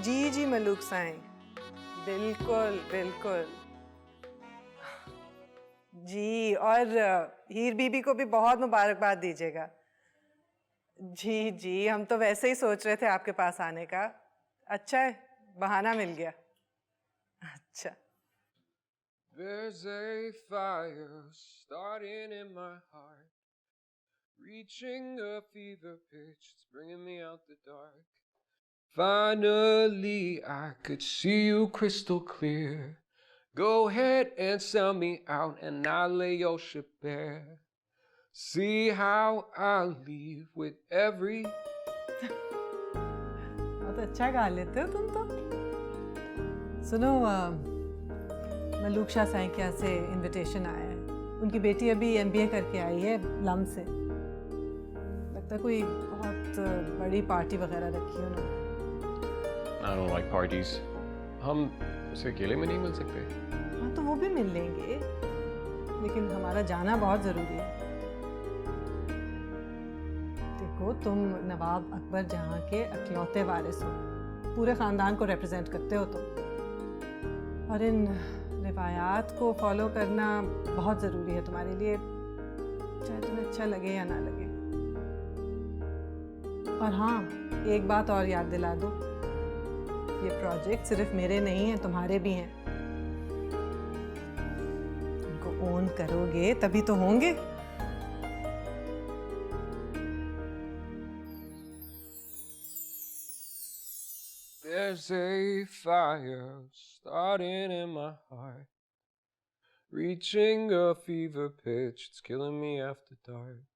जी जी मलूक साईं, बिल्कुल बिल्कुल। जी, और हीर बीबी को भी बहुत मुबारकबाद दीजिएगा। जी जी, हम तो वैसे ही सोच रहे थे आपके पास आने का। अच्छा है, बहाना मिल गया। अच्छा। There's a fire starting in my heart, reaching a fever pitch, it's bringing me out the dark. Finally, I could see you crystal clear. Go ahead and sell me out and I'll lay your ship bare. See how I'll leave with every... बहुत अच्छा गा लेते हो तुम तो। सुनो, मलूक शाह साईं के यहाँ से इनविटेशन आया है। उनकी बेटी अभी MBA करके आई है लम से। लगता है कोई बहुत बड़ी पार्टी वगैरह रखी है उन्होंने। I don't like parties. हम उसे अकेले में नहीं मिल सकते? हाँ तो वो भी मिल लेंगे, लेकिन हमारा जाना बहुत ज़रूरी है। देखो, तुम नवाब अकबर जहाँ के अकलौते वारिस हो, पूरे ख़ानदान को रिप्रेजेंट करते हो तुम, और इन रिवायात को फॉलो करना बहुत ज़रूरी है तुम्हारे लिए, चाहे तुम्हें अच्छा लगे या ना लगे। और हाँ, एक बात और याद दिला दो, ये प्रोजेक्ट सिर्फ मेरे नहीं हैं, तुम्हारे भी हैं। इनको ओन करोगे तभी तो होंगे। There's a fire starting in my heart, reaching a fever pitch, it's killing me after dark.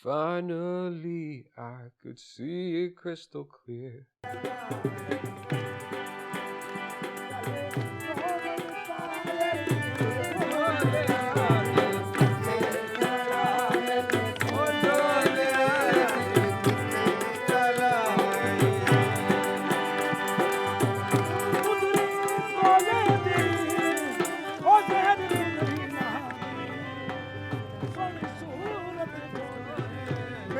Finally, I could see it crystal clear.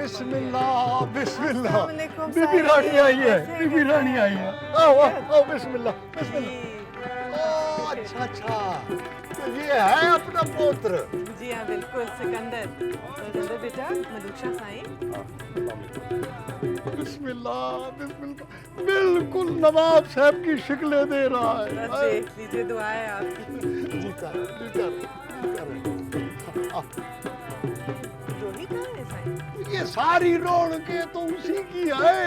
बिस्मिल्लाह बिस्मिल्लाह। अस्सलाम वालेकुम बीबी साईं। रानी आई है, कैसे बीबी हैं? रानी आई है। आओ आओ आओ, बिस्मिल्लाह बिस्मिल्लाह। जी। ओह अच्छा अच्छा, तो ये है अपना पुत्र। जी हाँ, बिल्कुल। सिकंदर बेटा, मलूक शाह साईं। बिस्मिल्लाह बिस्मिल्लाह, बिल्कुल नवाब साहब की शिकलें दे रहा है। बस देख लीजिए, दुआ है आपकी। जी कर जी कर जी कर। रोही कहाँ है साईं? ये सारी रौनकें तो उसी की है।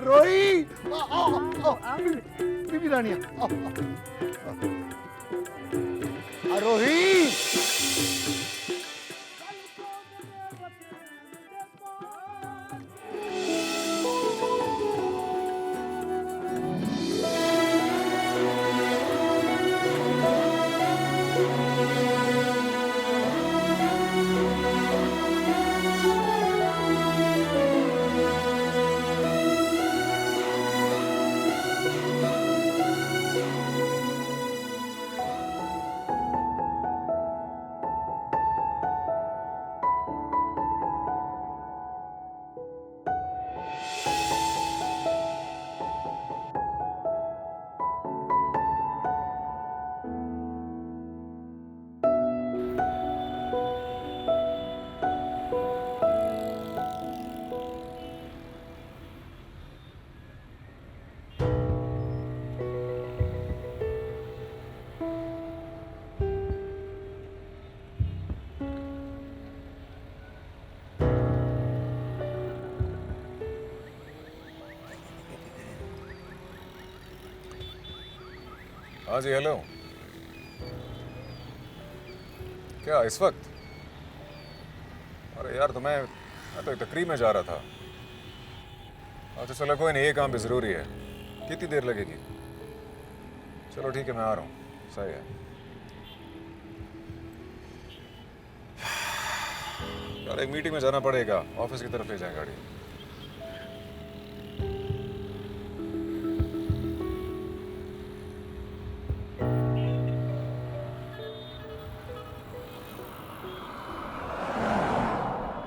रोही आओ आओ आओ, बीबी रानी आओ आओ। रोही हाँ जी, हेलो। क्या इस वक्त? अरे यार, मैं तो एक तकरीब में जा रहा था। अच्छा चलो, कोई नहीं, ये काम भी ज़रूरी है। कितनी देर लगेगी? चलो ठीक है, मैं आ रहा हूँ। सही है यार, एक मीटिंग में जाना पड़ेगा। ऑफिस की तरफ ले जाए गाड़ी।